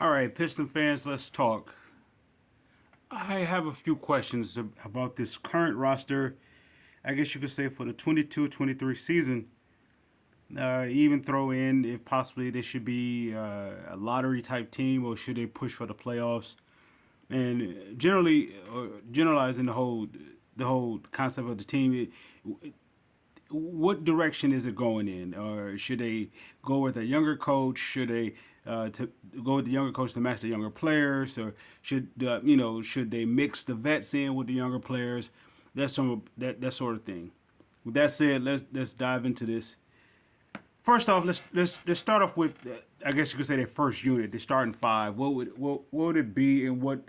All right, Piston fans, let's talk. I have a few questions about this current roster. I guess you could say for the 22-23 season. Even throw in if possibly they should be a lottery type team or should they push for the playoffs? And generally, generalizing the whole concept of the team, what direction is it going in? Or should they go with a younger coach? Should they to go with the younger coach to match the younger players, or should they mix the vets in with the younger players? That sort of thing. With that said, let's dive into this. First off, let's start off with I guess you could say their first unit, the starting five. What would it be, and what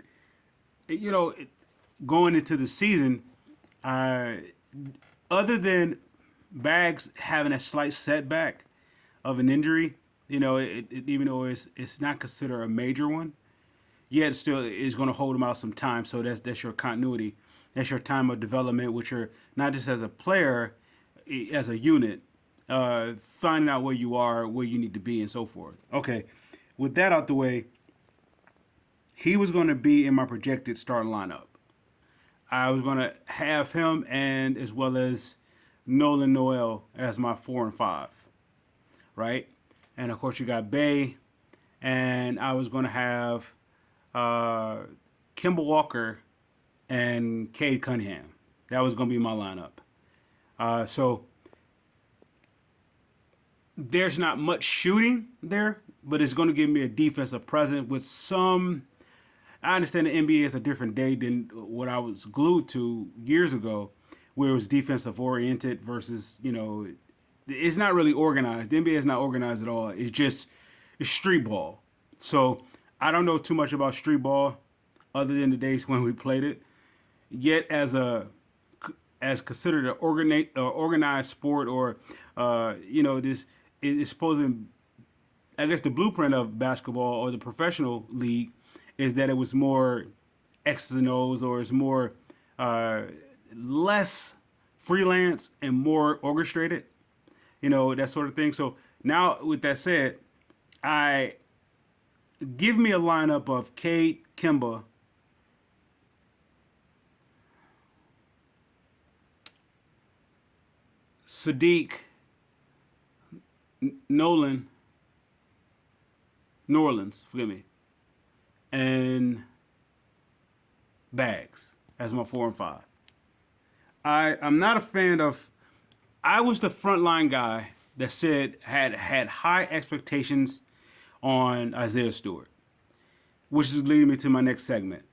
you know going into the season? Uh, Other than Bags having a slight setback of an injury, even though it's not considered a major one, yet still is going to hold him out some time. So that's your continuity, that's your time of development, which are not just as a player, as a unit, finding out where you are, where you need to be, and so forth. Okay, with that out the way, he was going to be in my projected starting lineup. I was going to have him and as well as Nolan Noel as my 4 and 5, right? And of course, you got Bay, and I was going to have uh, Kimball Walker and Cade Cunningham. That was going to be my lineup. So there's not much shooting there, but it's going to give me a defensive presence with some. I understand the NBA is a different day than what I was glued to years ago, where it was defensive oriented versus, it's not really organized. The NBA is not organized at all. It's street ball. So I don't know too much about street ball other than the days when we played it. Yet as considered an organized sport, or this is supposed to, I guess the blueprint of basketball or the professional league is that it was more X's and O's, or it's more uh, less freelance and more orchestrated, that sort of thing. So now, with that said, I give me a lineup of Cade, Kimba, Sadiq, Nolan, New Orleans, forgive me, and Bags as my 4 and 5. I'm not a fan of. I was the frontline guy that said had high expectations on Isaiah Stewart, which is leading me to my next segment.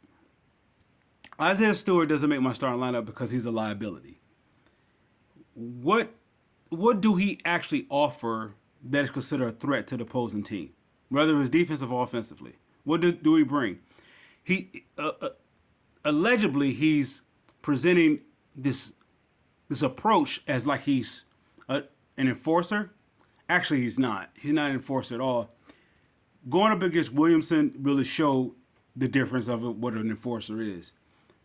Isaiah Stewart doesn't make my starting lineup because he's a liability. What what do he actually offer that is considered a threat to the opposing team, whether it's defensive or offensively? What do he bring? He allegedly he's presenting this approach as like he's an enforcer. Actually, he's not. He's not an enforcer at all. Going up against Williamson really showed the difference of what an enforcer is.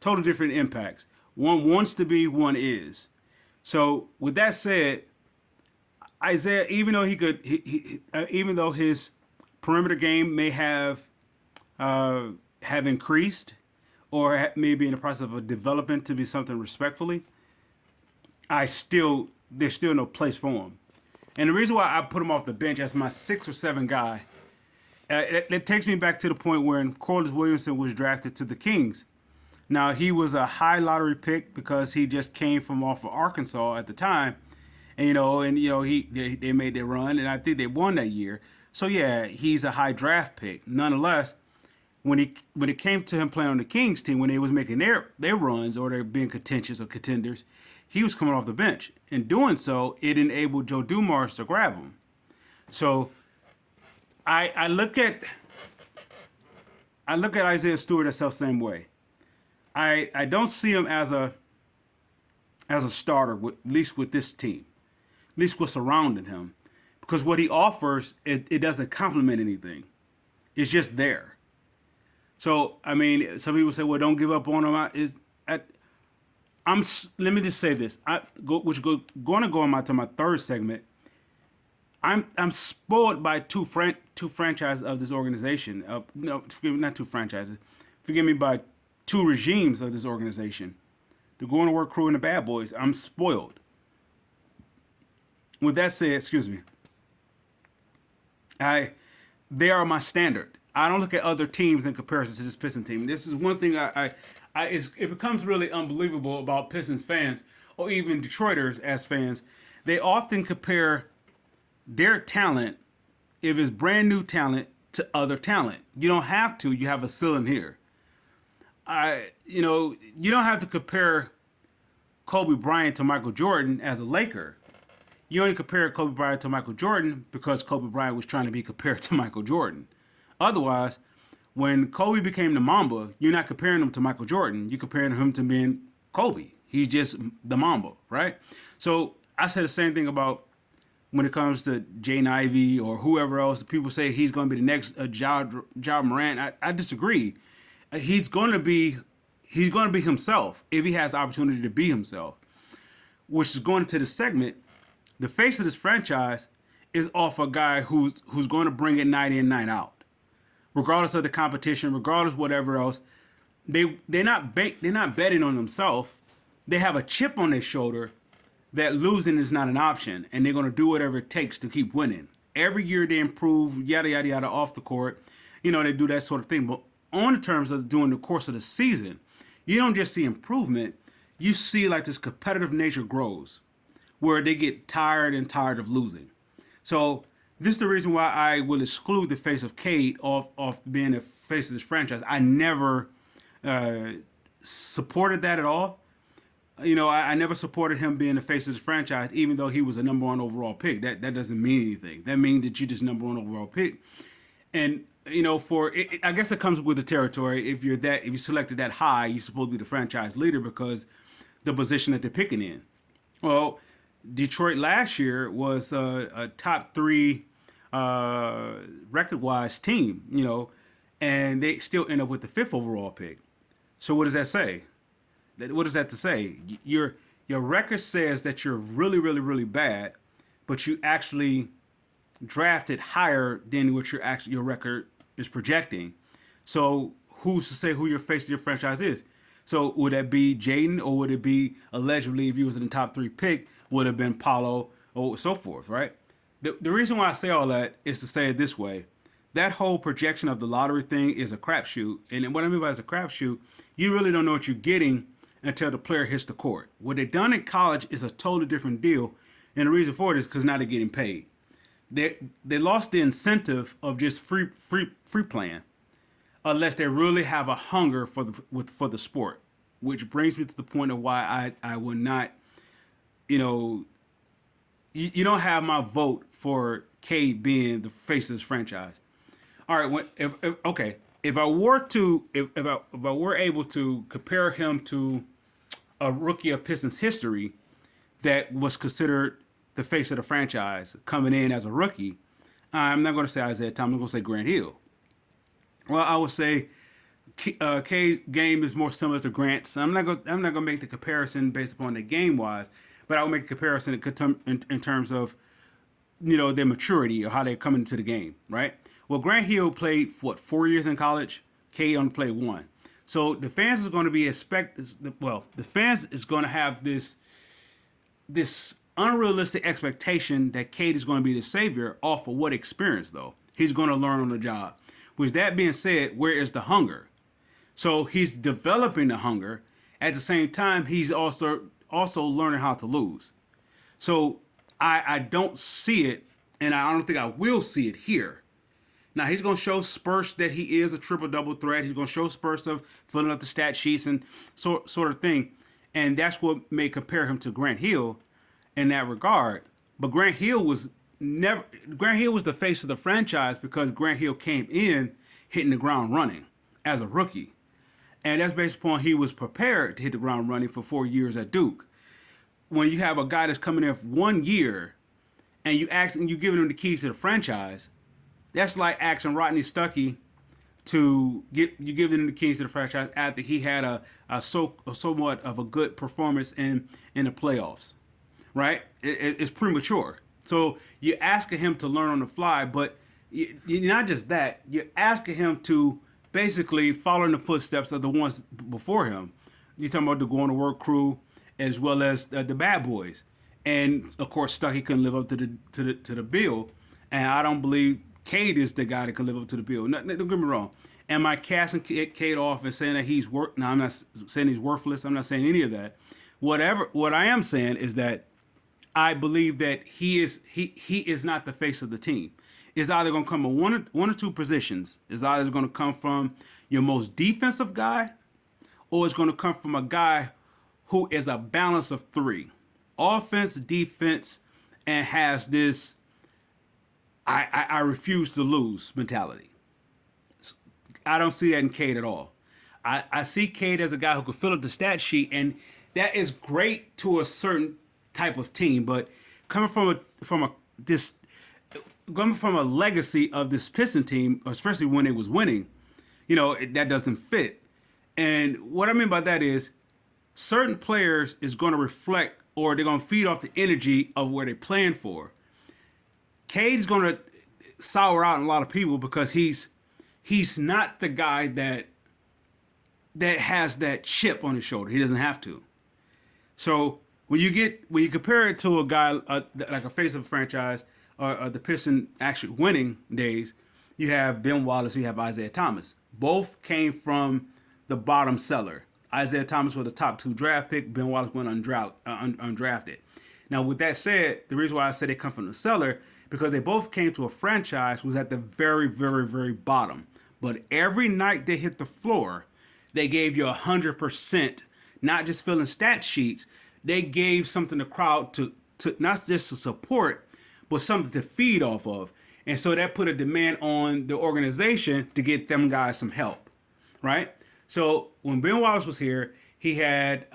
Total different impacts. One wants to be, one is. So with that said, Isaiah, even though even though his perimeter game may have increased, or maybe in the process of a development to be something respectfully, I still there's still no place for him. And the reason why I put him off the bench as my 6 or 7 guy, it takes me back to the point when Corliss Williamson was drafted to the Kings. Now he was a high lottery pick because he just came from off of Arkansas at the time, and they made their run, and I think they won that year. So yeah, he's a high draft pick. Nonetheless, when it came to him playing on the Kings team, when they was making their runs or they're being contentious or contenders, he was coming off the bench. In doing so, it enabled Joe Dumars to grab him. So I look at Isaiah Stewart the self same way. I don't see him as a starter, at least with this team, at least what's surrounding him, because what he offers it doesn't complement anything. It's just there. So I mean, some people say, "Well, don't give up on him." Let me just say this. Going to go on to my third segment. I'm spoiled by two franchises of this organization. No, forgive me, not two franchises. Forgive me, by two regimes of this organization. The Going to Work crew and the Bad Boys. I'm spoiled. With that said, excuse me. I They are my standard. I don't look at other teams in comparison to this Pistons team. This is one thing it becomes really unbelievable about Pistons fans or even Detroiters as fans. They often compare their talent, if it's brand new talent, to other talent. You don't have to. You have a ceiling here. You don't have to compare Kobe Bryant to Michael Jordan as a Laker. You only compare Kobe Bryant to Michael Jordan because Kobe Bryant was trying to be compared to Michael Jordan. Otherwise, when Kobe became the Mamba, you're not comparing him to Michael Jordan. You're comparing him to being Kobe. He's just the Mamba, right? So I say the same thing about when it comes to Jaden Ivey or whoever else. People say he's going to be the next Ja Morant. I disagree. He's going to be himself if he has the opportunity to be himself. Which is going into the segment. The face of this franchise is off a guy who's going to bring it night in, night out, regardless of the competition, regardless of whatever else. They're not betting on themselves. They have a chip on their shoulder that losing is not an option, and they're going to do whatever it takes to keep winning. Every year they improve, yada yada yada, off the court. They do that sort of thing. But on the terms of during the course of the season, you don't just see improvement. You see like this competitive nature grows, where they get tired of losing. So this is the reason why I will exclude the face of Cade off being the face of this franchise. I never supported that at all. I never supported him being the face of his franchise, even though he was a number one overall pick. That doesn't mean anything. That means that you're just number one overall pick. And I guess it comes with the territory. If you selected that high, you're supposed to be the franchise leader because the position that they're picking in. Well, Detroit last year was a top three record-wise team, and they still end up with the fifth overall pick. So what does that say? What is that to say? Your record says that you're really, really, really bad, but you actually drafted higher than what your record is projecting. So who's to say who your face of your franchise is? So would that be Jaden, or would it be allegedly, if he was in the top three pick, would have been Paulo or so forth, right? The reason why I say all that is to say it this way. That whole projection of the lottery thing is a crapshoot. And what I mean by it's a crapshoot, you really don't know what you're getting until the player hits the court. What they've done in college is a totally different deal. And the reason for it is because now they're getting paid. They lost the incentive of just free playing, unless they really have a hunger for the sport, which brings me to the point of why I will not, you don't have my vote for Cade being the face of this franchise. All right, if I were able to compare him to a rookie of Pistons history that was considered the face of the franchise coming in as a rookie, I'm not going to say Isaiah Thomas. I'm going to say Grant Hill. Well, I would say K's game is more similar to Grant's. I'm not going to make the comparison based upon the game wise, but I will make a comparison in terms of their maturity or how they're coming into the game, right? Well, Grant Hill played 4 years in college. K only played 1. So the fans is going to be the fans is going to have this unrealistic expectation that Cade is going to be the savior off of what experience, though. He's going to learn on the job. With that being said, where is the hunger? So he's developing the hunger. At the same time, he's also learning how to lose. So I don't see it, and I don't think I will see it here. Now, he's going to show spurts that he is a triple-double threat. He's going to show spurts of filling up the stat sheets and sort of thing. And that's what may compare him to Grant Hill in that regard. But Grant Hill was the face of the franchise because Grant Hill came in hitting the ground running as a rookie. And that's based upon he was prepared to hit the ground running for 4 years at Duke. When you have a guy that's coming in for 1 year and you giving him the keys to the franchise, that's like asking Rodney Stuckey to give him the keys to the franchise after he had a somewhat of a good performance in the playoffs, right? It's premature. So you're asking him to learn on the fly, but you're not just that. You're asking him to basically follow in the footsteps of the ones before him. You're talking about the Going to Work crew as well as the Bad Boys, and of course Stucky couldn't live up to the bill, and I don't believe Cade is the guy that can live up to the bill. Don't get me wrong. Am I casting Cade off and saying that he's work? No, I'm not saying he's worthless. I'm not saying any of that. Whatever. What I am saying is that I believe that he is not the face of the team. It's either going to come in one or two positions. It's either going to come from your most defensive guy, or it's going to come from a guy who is a balance of three: offense, defense, and has this I refuse to lose mentality. I don't see that in Cade at all. I see Cade as a guy who could fill up the stat sheet, and that is great to a certain type of team. But coming from a legacy of this Piston team, especially when it was winning, that doesn't fit. And what I mean by that is certain players is going to reflect, or they're going to feed off the energy of where they're playing for. Cade's going to sour out a lot of people because he's not the guy that has that chip on his shoulder. He doesn't have to. So when you compare it to a guy like a face of a franchise or the Piston actually winning days, you have Ben Wallace, you have Isaiah Thomas. Both came from the bottom cellar. Isaiah Thomas was the top 2 draft pick. Ben Wallace went undrafted. Now, with that said, the reason why I said they come from the cellar, because they both came to a franchise was at the very, very, very bottom. But every night they hit the floor, they gave you 100%, not just filling stat sheets. They gave something to the crowd to not just to support, but something to feed off of. And so that put a demand on the organization to get them guys some help, right? So when Ben Wallace was here, he had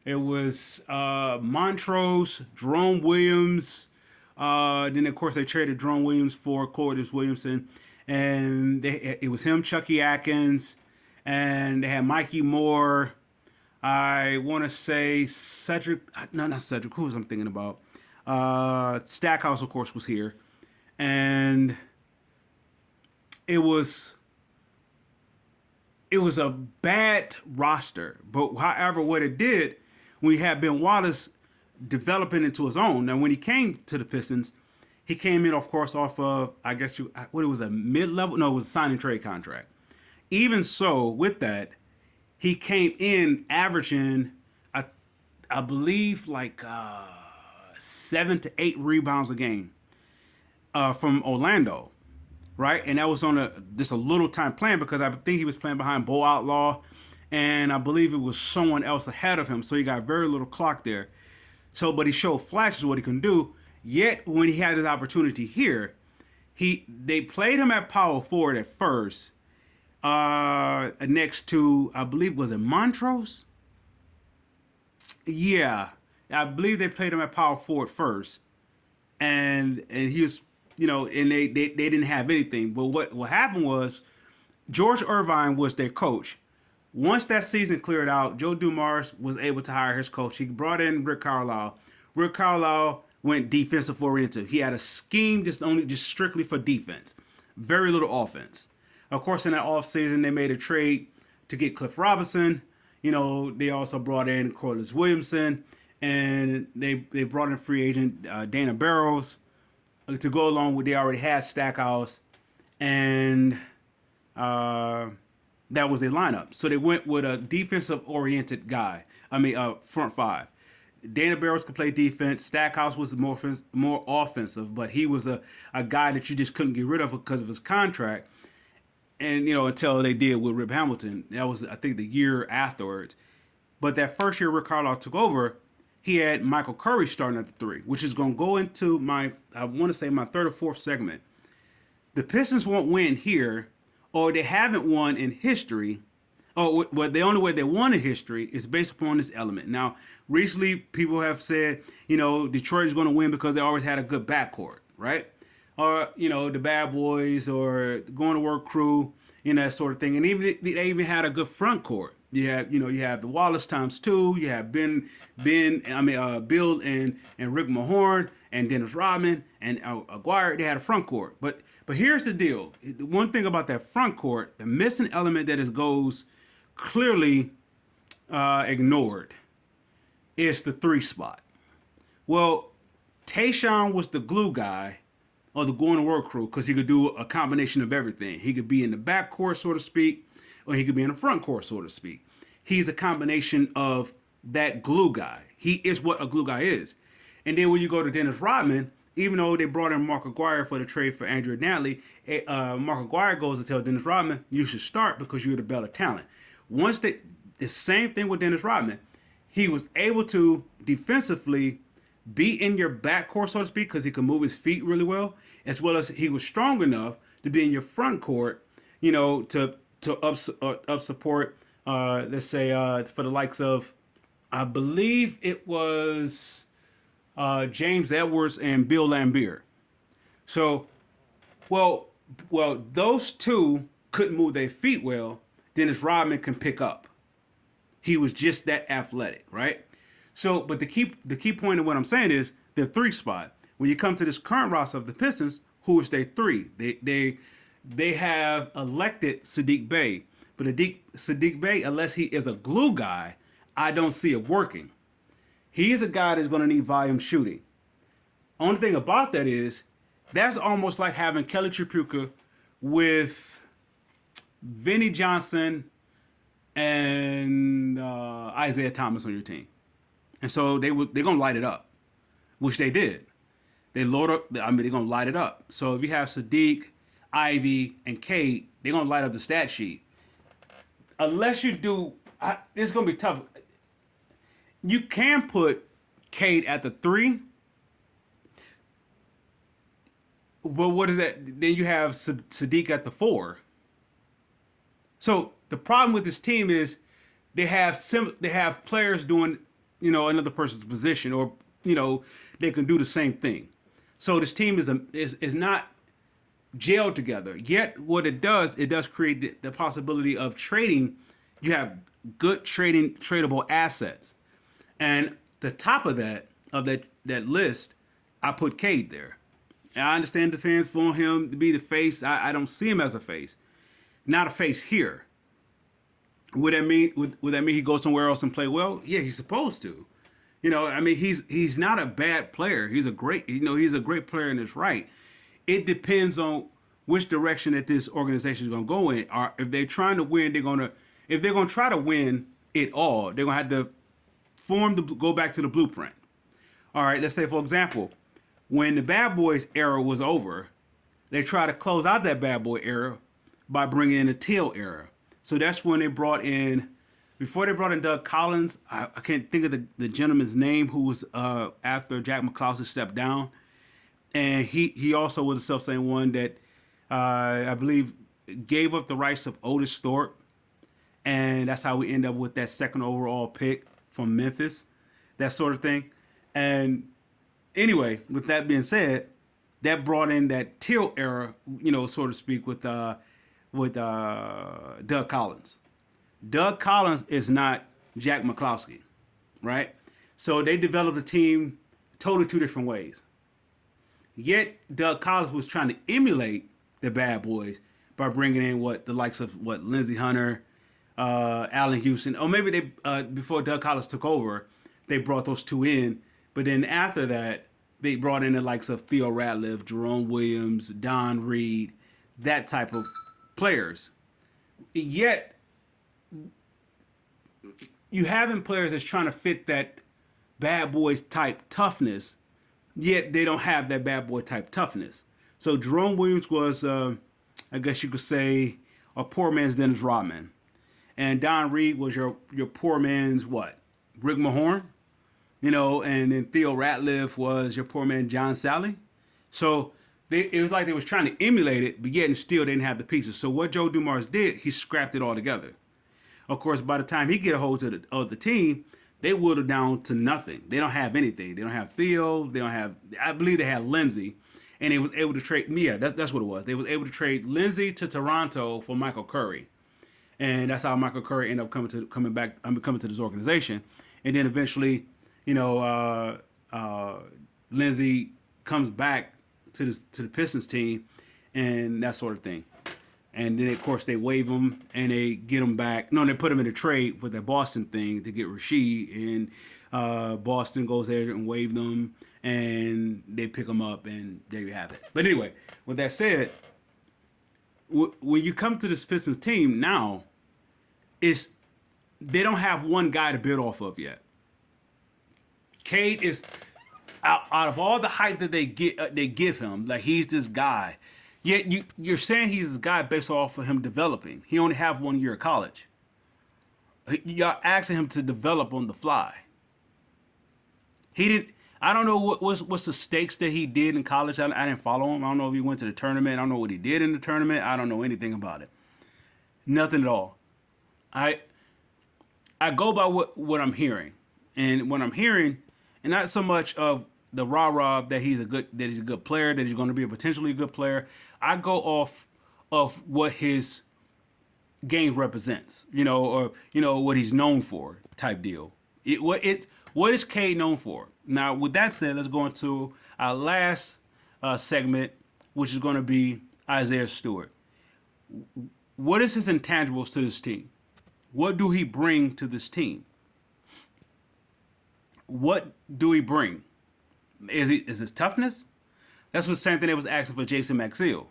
it was Montrose, Jerome Williams. Then of course they traded Jerome Williams for Cordis Williamson, and it was him, Chucky Atkins, and they had Mikey Moore. I want to say Cedric. No, not Cedric. Who was I'm thinking about? Stackhouse, of course, was here, and it was a bad roster. But however, what it did, we had Ben Wallace developing into his own. Now, when he came to the Pistons, he came in, of course, off of, it was a mid-level? No, it was a sign and trade contract. Even so, with that, he came in averaging, I believe, like 7 to 8 rebounds a game from Orlando, right? And that was on just a little time playing, because I think he was playing behind Bo Outlaw, and I believe it was someone else ahead of him, so he got very little clock there. So, but he showed flashes of what he can do. Yet, when he had his opportunity here, they played him at power forward at first, next to, I believe, was it Montrose? Yeah, I believe they played him at power forward first, and he was, and they didn't have anything. But what happened was, George Irvine was their coach. Once that season cleared out, Joe Dumars was able to hire his coach. He brought in Rick Carlisle. Rick Carlisle went defensive oriented. He had a scheme just strictly for defense. Very little offense. Of course, in that offseason, they made a trade to get Cliff Robinson. They also brought in Corliss Williamson, and they brought in free agent Dana Barrows to go along with, they already had Stackhouse, and that was their lineup. So they went with a defensive-oriented guy. Front five. Dana Barrows could play defense. Stackhouse was more offensive, but he was a guy that you just couldn't get rid of because of his contract. And, until they did with Rip Hamilton. That was, I think, the year afterwards. But that first year Rick Carlisle took over, he had Michael Curry starting at the 3, which is going to go into my third or fourth segment. The Pistons won't win here, or they haven't won in history, or the only way they won in history is based upon this element. Now, recently people have said, Detroit is going to win because they always had a good backcourt, right? Or, the Bad Boys or Going to Work crew, that sort of thing. And they even had a good front court. you have the Wallace times two. You have Bill and Rick Mahorn and Dennis Rodman and Aguirre. They had a front court, but here's the deal. The one thing about that front court, the missing element that goes clearly ignored is the three spot. Well, Tayshaun was the glue guy or the going to work crew because he could do a combination of everything. He could be in the back court, so to speak, or he could be in the front court, so to speak. He's a combination of that glue guy. He is what a glue guy is. And then when you go to Dennis Rodman, even though they brought in Mark Aguirre for the trade for Andrew Dantley, Mark Aguirre goes to tell Dennis Rodman, you should start because you're the better talent. The same thing with Dennis Rodman, he was able to defensively be in your backcourt, so to speak, because he could move his feet really well, as well as he was strong enough to be in your front court, to up support, let's say, for the likes of, I believe it was James Edwards and Bill Laimbeer. So, well, those two couldn't move their feet well. Dennis Rodman can pick up. He was just that athletic, right? So, but the key point of what I'm saying is the three spot. When you come to this current roster of the Pistons, who is their three? They have elected Saddiq Bey, but Saddiq Bey, unless he is a glue guy, I don't see it working. He is a guy that's going to need volume shooting. Only thing about that is that's almost like having Kelly Tripucka with Vinnie Johnson and Isaiah Thomas on your team. And so they're gonna light it up, which they did. They're gonna light it up. So if you have Saddiq, Ivy, and Cade, they're gonna light up the stat sheet. Unless you do, it's gonna be tough. You can put Cade at the three, but what is that? Then you have Saddiq at the four. So the problem with this team is they have players doing another person's position, or they can do the same thing. So this team is not gelled together. Yet what it does create the possibility of trading. You have good tradable assets, and the top of that list, I put Cade there. And I understand the fans want him to be the face. I don't see him as a face, not a face here. Would that mean he goes somewhere else and play well? Yeah, he's supposed to. He's not a bad player. He's a great player in his right. It depends on which direction that this organization is going to go in. Or if they're trying to win, if they're going to try to win it all, they're going to have to go back to the blueprint. All right, let's say, for example, when the Bad Boys era was over, they tried to close out that Bad Boy era by bringing in the Teal era. So that's when before they brought in Doug Collins, I can't think of the gentleman's name who was after Jack McCloskey stepped down. And he also was a self-same one that I believe gave up the rights of Otis Thorpe. And that's how we end up with that second overall pick from Memphis, that sort of thing. And anyway, with that being said, that brought in that Teal era, so to speak, with Doug Collins. Doug Collins is not Jack McCloskey, right? So they developed a team totally two different ways. Yet Doug Collins was trying to emulate the Bad Boys by bringing in the likes of Lindsey Hunter, Allen Houston, or maybe they before Doug Collins took over, they brought those two in. But then after that, they brought in the likes of Theo Ratliff, Jerome Williams, Don Reed, that type of players. Yet you having players that's trying to fit that Bad Boys type toughness, yet they don't have that Bad Boy type toughness. So Jerome Williams was, I guess you could say, a poor man's Dennis Rodman. And Don Reed was your poor man's what? Rick Mahorn? And then Theo Ratliff was your poor man John Sally. So it was like they was trying to emulate it, but yet and still they didn't have the pieces. So what Joe Dumars did, he scrapped it all together. Of course, by the time he get a hold of the team, they whittled down to nothing. They don't have anything. They don't have Theo. They don't have. I believe they had Lindsey, and they was able to trade. Yeah, that's what it was. They was able to trade Lindsey to Toronto for Michael Curry, and that's how Michael Curry ended up coming to this organization, and then eventually, you know, Lindsey comes back to the Pistons team, and that sort of thing. And then of course they waive him and they get him back. No, they put him in a trade for the Boston thing to get Rasheed, and Boston goes there and waive them, and they pick him up, and there you have it. But anyway, with that said, when you come to this Pistons team now, it's they don't have one guy to build off of yet. Cade is out of all the hype that they give him, like he's this guy. Yet you're saying he's this guy based off of him developing. He only have 1 year of college. Y'all asking him to develop on the fly. He didn't. I don't know what's the stakes that he did in college. I didn't follow him. I don't know if he went to the tournament. I don't know what he did in the tournament. I don't know anything about it. Nothing at all. I go by what I'm hearing, and what I'm hearing, and not so much of the rah-rah that he's a good player, that he's going to be a potentially good player. I go off of what his game represents, or what he's known for, type deal. What is Cade known for? Now, with that said, let's go into our last segment, which is going to be Isaiah Stewart. What is his intangibles to this team? What do he bring to this team? What do he bring? Is his toughness? That's the same thing they was asking for Jason Maxiell.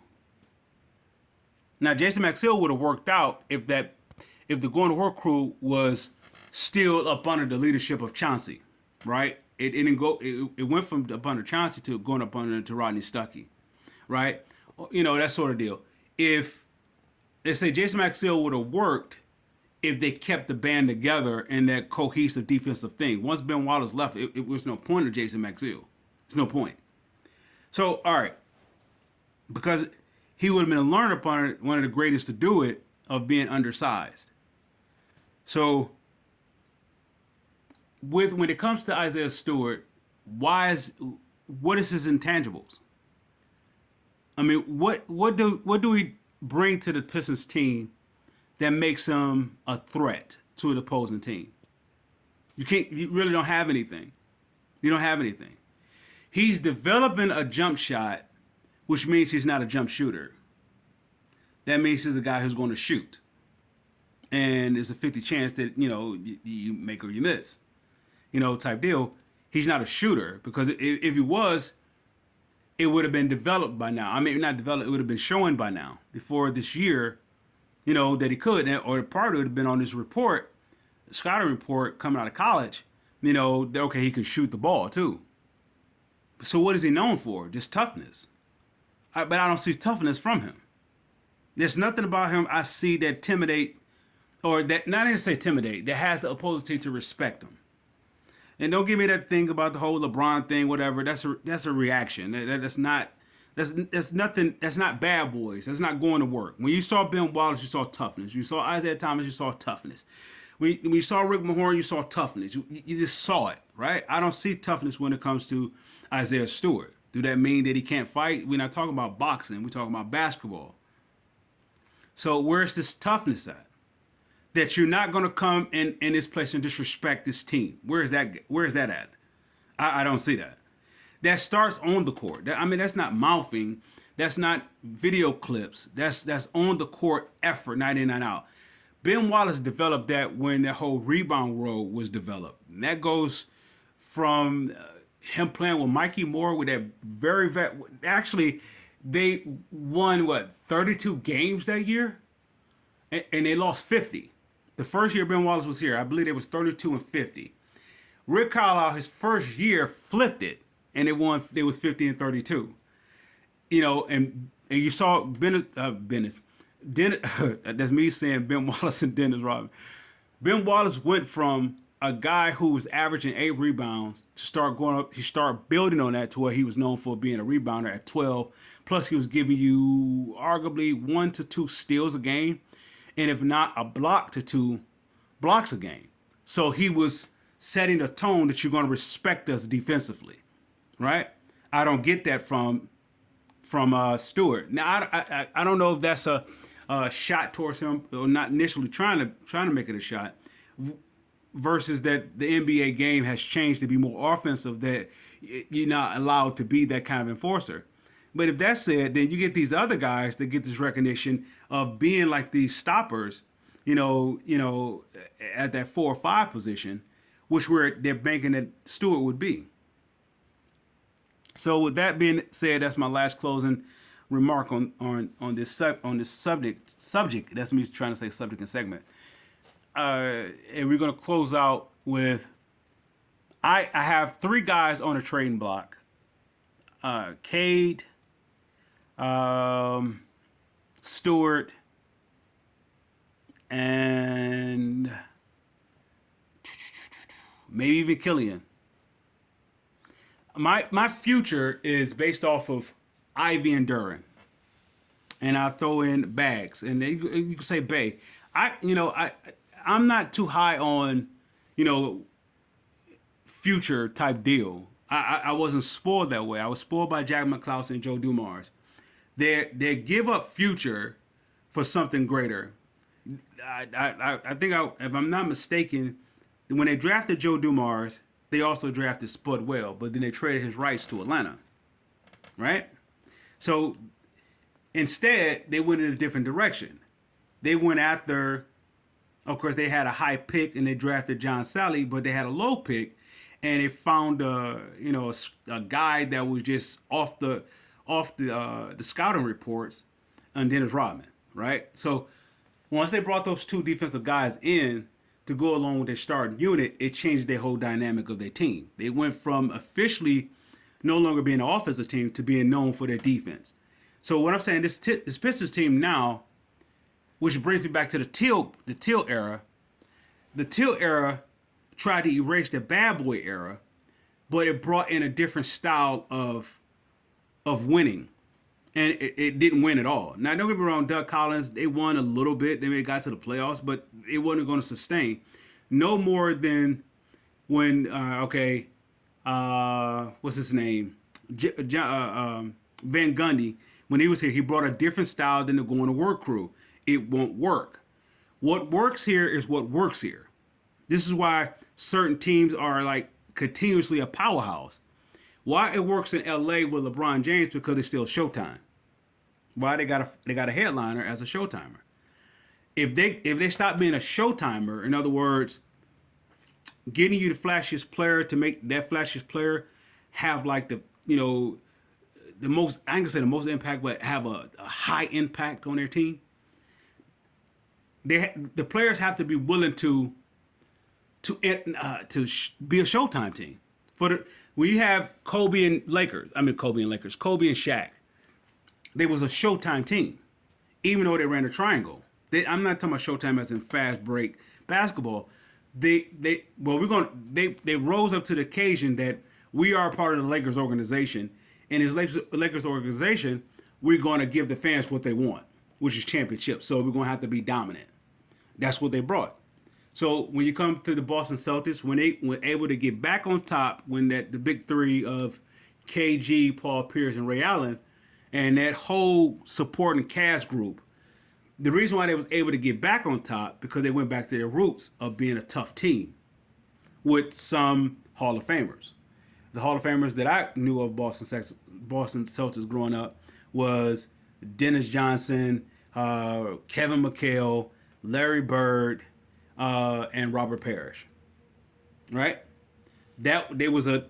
Now, Jason Maxiell would have worked out if the Going to Work crew was still up under the leadership of Chauncey, right? It didn't go. It went from up under Chauncey to going up under to Rodney Stuckey, right? That sort of deal. If let's say Jason Maxiell would have worked if they kept the band together in that cohesive defensive thing. Once Ben Wallace left, it was no point of Jason Maxiell. There's no point. So, all right, because he would have been a learner upon it, one of the greatest to do it, of being undersized. So, when it comes to Isaiah Stewart, what is his intangibles? I mean, what do we bring to the Pistons team that makes him a threat to the opposing team? You really don't have anything. You don't have anything. He's developing a jump shot, which means he's not a jump shooter. That means he's a guy who's going to shoot. And there's a 50 chance that, you make or you miss, type deal. He's not a shooter, because if he was, it would have been developed by now. I mean, not developed, it would have been showing by now, before this year, that he could. Or part of it would have been on this report, the scouting report coming out of college, that, okay, he could shoot the ball too. So what is he known for? Just toughness. But I don't see toughness from him. There's nothing about him I see that intimidate, or that, not even say intimidate, that has the opposing team to respect him. And don't give me that thing about the whole LeBron thing, whatever. That's a reaction. That's nothing. That's not bad boys. That's not going to work. When you saw Ben Wallace, you saw toughness. You saw Isaiah Thomas, you saw toughness. When you saw Rick Mahorn, you saw toughness. You just saw it, right? I don't see toughness when it comes to Isaiah Stewart. Do that mean that he can't fight? We're not talking about boxing. We're talking about basketball. So where's this toughness at? That you're not going to come in this place and disrespect this team. Where is that at? I don't see that. That starts on the court. That's not mouthing. That's not video clips. That's on the court effort, night in and out. Ben Wallace developed that when that whole rebound role was developed. And that goes from him playing with Mikey Moore with that actually, they won, 32 games that year? And they lost 50. The first year Ben Wallace was here, I believe it was 32 and 50. Rick Carlisle, his first year, flipped it, and it was 50 and 32. And you saw Dennis, that's me saying Ben Wallace and Dennis Rodman. Ben Wallace went from a guy who was averaging 8 rebounds to start going up. He started building on that to where he was known for being a rebounder at 12. Plus, he was giving you arguably 1 to 2 steals a game, and if not, a block to 2 blocks a game. So he was setting a tone that you're going to respect us defensively, right? I don't get that from Stewart. Now, I don't know if that's a shot towards him, or not initially trying to make it a shot, versus that the NBA game has changed to be more offensive, that you're not allowed to be that kind of enforcer. But if that's said, then you get these other guys that get this recognition of being like these stoppers, at that 4 or 5 position, which where they're banking that Stewart would be. So with that being said, that's my last closing remark on this subject. That's me trying to say subject and segment. And we're gonna close out with I have 3 guys on a trading block. Cade, Stewart, and maybe even Killian. My future is based off of Ivy and Duran, and I throw in Bags, and you can say Bay. I'm not too high on, future type deal. I wasn't spoiled that way. I was spoiled by Jack McCloud and Joe Dumars. They give up future for something greater. I think if I'm not mistaken, when they drafted Joe Dumars, they also drafted Spud Webb, but then they traded his rights to Atlanta, right? So instead, they went in a different direction. They went after, of course, they had a high pick and they drafted John Sally, but they had a low pick, and they found a guy that was just off the scouting reports, and Dennis Rodman, right? So once they brought those 2 defensive guys in to go along with their starting unit, it changed their whole dynamic of their team. They went from officially no longer being an offensive team to being known for their defense. So what I'm saying, this Pistons team now, which brings me back to the Teal era. The Teal era tried to erase the bad boy era, but it brought in a different style of winning. And it didn't win at all. Now, don't get me wrong, Doug Collins, they won a little bit. They got to the playoffs, but it wasn't going to sustain. No more than when, what's his name? Van Gundy, when he was here, he brought a different style than the going to work crew. It won't work. What works here is what works here. This is why certain teams are like continuously a powerhouse. Why it works in LA with LeBron James, because it's still Showtime. Why they got a headliner as a Showtimer. If they stop being a Showtimer, in other words, getting you the flashiest player to make that flashiest player have like the most, I ain't gonna say the most impact, but have a high impact on their team. The players have to be willing to be a Showtime team. When you have Kobe and Shaq, they was a Showtime team, even though they ran a triangle. I'm not talking about Showtime as in fast break basketball. They rose up to the occasion that we are part of the Lakers organization, and as Lakers organization, we're going to give the fans what they want, which is championships. So we're going to have to be dominant. That's what they brought. So when you come to the Boston Celtics, when they were able to get back on top, when the big 3 of KG, Paul Pierce, and Ray Allen, and that whole supporting cast group, the reason why they was able to get back on top, because they went back to their roots of being a tough team with some Hall of Famers. The Hall of Famers that I knew of Boston Celtics growing up was Dennis Johnson, Kevin McHale, Larry Bird, and Robert Parrish. Right? There was a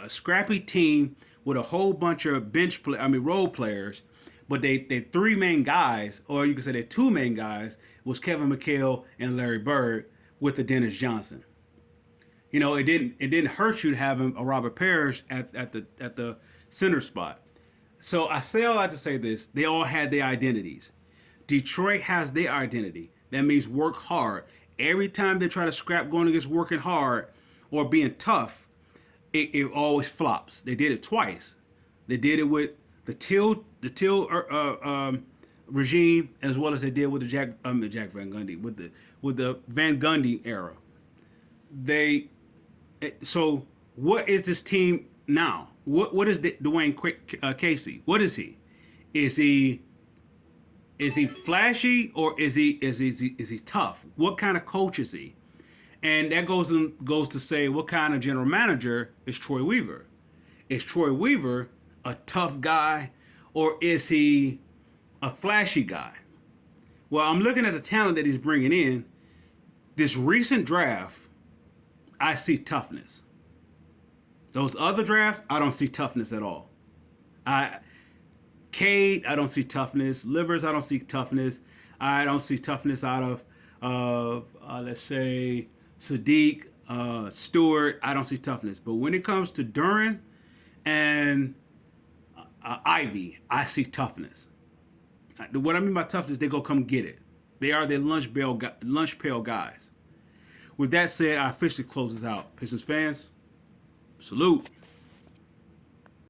scrappy team with a whole bunch of role players, but they 3 main guys, or you could say their 2 main guys, was Kevin McHale and Larry Bird with the Dennis Johnson. It didn't hurt you to have a Robert Parrish at the center spot. So I say all that to say this: they all had their identities. Detroit has their identity. That means work hard. Every time they try to scrap going against working hard or being tough, it always flops. They did it twice. They did it with the Till regime, as well as they did with the Jack Van Gundy, with the Van Gundy era. So what is this team now? What is Dwayne Casey? What is he? Is Is he flashy or is he tough? What kind of coach is he? And that goes to say, what kind of general manager is Troy Weaver? Is Troy Weaver a tough guy, or is he a flashy guy? Well, I'm looking at the talent that he's bringing in. This recent draft, I see toughness. Those other drafts, I don't see toughness at all. Cade, I don't see toughness. Livers, I don't see toughness. I don't see toughness out of let's say, Sadiq, Stewart. I don't see toughness. But when it comes to Duran and Ivy, I see toughness. What I mean by toughness, they go come get it. They are the lunch pail guys. With that said, I officially close this out. Pistons fans, salute.